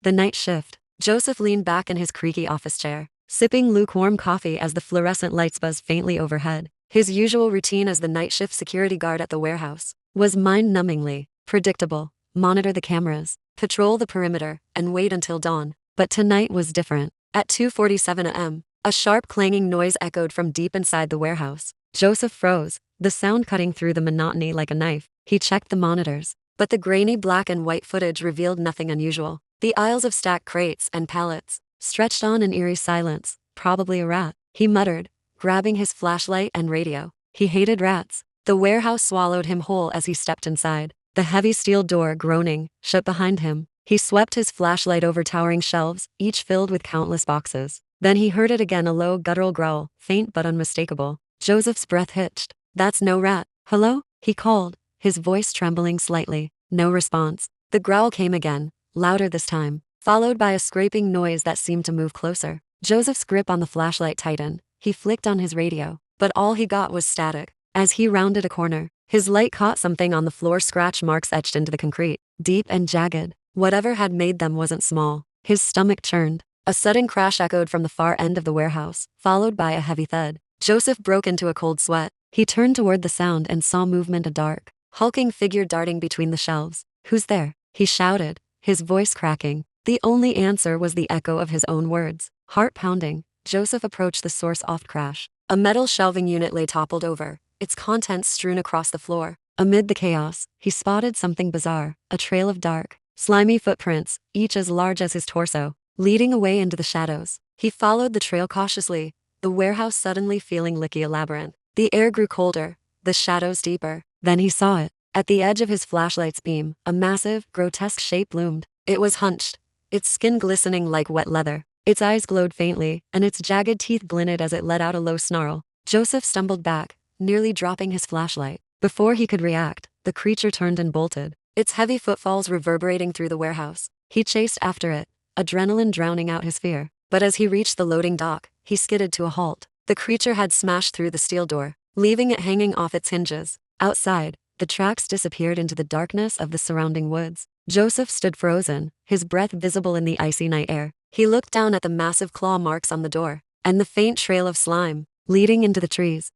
The night shift. Joseph leaned back in his creaky office chair, sipping lukewarm coffee as the fluorescent lights buzzed faintly overhead. His usual routine as the night shift security guard at the warehouse was mind-numbingly predictable. Monitor the cameras, patrol the perimeter, and wait until dawn. But tonight was different. At 2:47 a.m., a sharp clanging noise echoed from deep inside the warehouse. Joseph froze, the sound cutting through the monotony like a knife. He checked the monitors, but the grainy black and white footage revealed nothing unusual. The aisles of stacked crates and pallets stretched on in eerie silence. Probably a rat, he muttered, grabbing his flashlight and radio. He hated rats. The warehouse swallowed him whole as he stepped inside. The heavy steel door, groaning, shut behind him. He swept his flashlight over towering shelves, each filled with countless boxes. Then he heard it again, a low guttural growl, faint but unmistakable. Joseph's breath hitched. "That's no rat." "Hello?" he called, his voice trembling slightly. No response. The growl came again, louder this time, followed by a scraping noise that seemed to move closer. Joseph's grip on the flashlight tightened. He flicked on his radio, but all he got was static. As he rounded a corner, his light caught something on the floor, scratch marks etched into the concrete, deep and jagged. Whatever had made them wasn't small. His stomach churned. A sudden crash echoed from the far end of the warehouse, followed by a heavy thud. Joseph broke into a cold sweat. He turned toward the sound and saw movement, a dark, hulking figure darting between the shelves. "Who's there?" he shouted, his voice cracking. The only answer was the echo of his own words. Heart pounding, Joseph approached the source oft crash. A metal shelving unit lay toppled over, its contents strewn across the floor. Amid the chaos, he spotted something bizarre, a trail of dark, slimy footprints, each as large as his torso, leading away into the shadows. He followed the trail cautiously, the warehouse suddenly feeling like a labyrinth. The air grew colder, the shadows deeper. Then he saw it. At the edge of his flashlight's beam, a massive, grotesque shape loomed. It was hunched, its skin glistening like wet leather. Its eyes glowed faintly, and its jagged teeth glinted as it let out a low snarl. Joseph stumbled back, nearly dropping his flashlight. Before he could react, the creature turned and bolted, its heavy footfalls reverberating through the warehouse. He chased after it, adrenaline drowning out his fear. But as he reached the loading dock, he skidded to a halt. The creature had smashed through the steel door, leaving it hanging off its hinges. Outside, the tracks disappeared into the darkness of the surrounding woods. Joseph stood frozen, his breath visible in the icy night air. He looked down at the massive claw marks on the door, and the faint trail of slime, leading into the trees.